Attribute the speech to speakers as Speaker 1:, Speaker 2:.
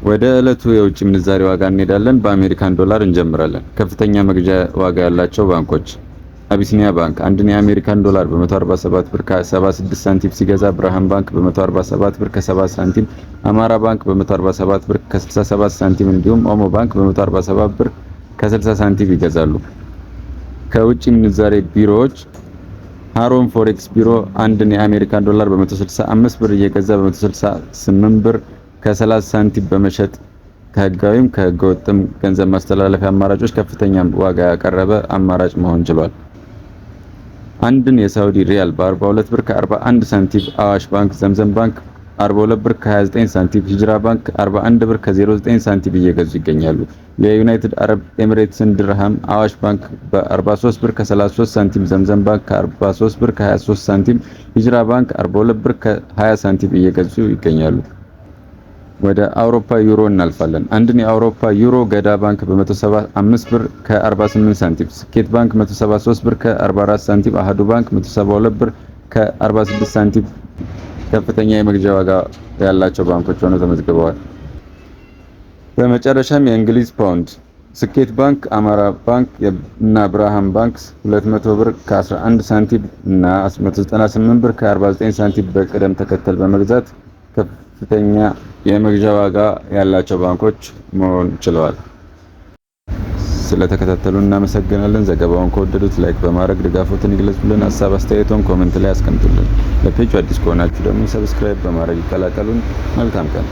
Speaker 1: ወደ ዕለቱ የውጭ ምንዛሬ ዋጋ እንሄዳለን። በአሜሪካን ዶላር እንጀምራለን። ከፍተኛ መግዣ ዋጋ ያላቸው ባንኮች አቢሲኒያ ባንክ አንድን የአሜሪካን ዶላር በ147 ብር ከ76 ሳንቲም ሲገዛ ብርሃን ባንክ በ147 ብር ከ70 ሳንቲም፣ አማራ ባንክ በ147 ብር ከ67 ሳንቲም እንዲሁም ኦሞ ባንክ በ147 ብር ከ60 ሳንቲም ይገዛሉ። ከውጭ ምንዛሬ ቢሮዎች ሃሮን ፎሬክስ ቢሮ አንድን የአሜሪካን ዶላር በ165 ብር እየገዛ በ168 ብር ከ30 ሳንቲም በመሸጥ ከህጋዊም ከህገወጥም ገንዘብ ማስተላለፊያ አማራጮች ከፍተኛ ዋጋ ያቀረበ አማራጭ መሆን ችሏል። አንድን የሳውዲ ሪያል በ42 ብር ከ41 ሳንቲም አዋሽ ባንክ፣ ዘምዘም ባንክ 42 ብር ከ29 ሳንቲም፣ ሂጅራ ባንክ 41 ብር ከ09 ሳንቲም እየገዙ ይገኛሉ። የዩናይትድ አረብ ኤሚሬትስን ድርሃም አዋሽ ባንክ በ43 ብር ከ33 ሳንቲም፣ ዘምዘም ባንክ ከ43 ብር ከ23 ሳንቲም፣ ሂጅራ ባንክ 42 ብር ከ20 ሳንቲም እየገዙ ይገኛሉ። ወደ አውሮፓ ዩሮ እናልፋለን። አንድን የአውሮፓ ዩሮ ገዳ ባንክ በ175 ብር ከ48 ሳንቲም፣ ስኬት ባንክ 173 ብር ከ44 ሳንቲም፣ አሃዱ ባንክ 172 ብር ከ46 ሳንቲም ከፍተኛ የመግዣ ዋጋ ያላቸው ባንኮች ሆነው ተመዝግበዋል። በመጨረሻም የእንግሊዝ ፓውንድ ስኬት ባንክ፣ አማራ ባንክ እና ብርሃን ባንክ 200 ብር ከ11 ሳንቲም እና 198 ብር ከ49 ሳንቲም በቅደም ተከተል በመግዛት ከፍተኛ የመግዣ ዋጋ ያላቸው ባንኮች መሆን ችለዋል። ስለተከታተሉን እናመሰግናለን። ዘገባውን ከወደዱት ላይክ በማድረግ ድጋፎትን ይግለጹልን። ሀሳብ አስተያየቶን ኮሜንት ላይ አስቀምጡልን። ለፔጁ አዲስ ከሆናችሁ ደግሞ ሰብስክራይብ በማድረግ ይቀላቀሉን። መልካም ቀን።